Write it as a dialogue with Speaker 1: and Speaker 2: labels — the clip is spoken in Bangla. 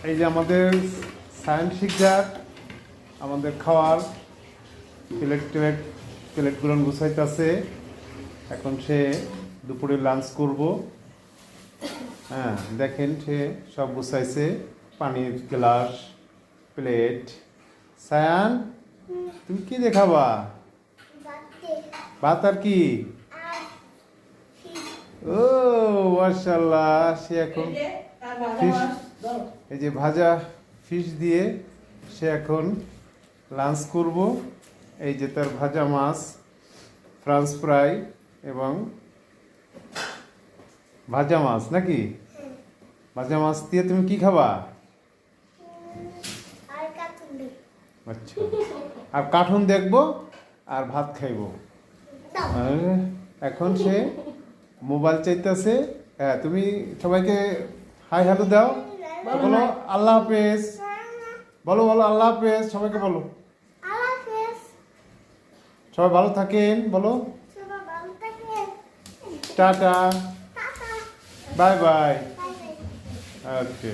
Speaker 1: এই যে আমাদের সায়েন্স শিকদার আমাদের খাওয়ার প্লেটগুলো গুছাইতেছে। এখন সে দুপুরে লাঞ্চ করব। হ্যাঁ, দেখেন সে সব গুছাইছে, পানির গ্লাস, প্লেট। সায়ান, তুমি কি দেখাবা? ভাত আর কি? ও মাশাআল্লাহ, সে এখন ফিশ, এই যে ভাজা ফিশ দিয়ে সে এখন লাঞ্চ করব। এই যে তার ভাজা মাছ, ফ্রান্স ফ্রাই এবং ভাজা মাছ নাকি? ভাজা মাছ দিয়ে তুমি কি খাবা? আচ্ছা, আর কার্টুন দেখবো আর ভাত খাইবো। এখন সে মোবাইল চাইতেছে। হ্যাঁ, তুমি সবাইকে হাই হ্যালো দাও, বলো আল্লাহ হাফেজ, বলো বলো আল্লাহ হাফেজ, সবাইকে বলো। সবাই ভালো থাকেন, বলো টাটা, বাই বাই। ওকে।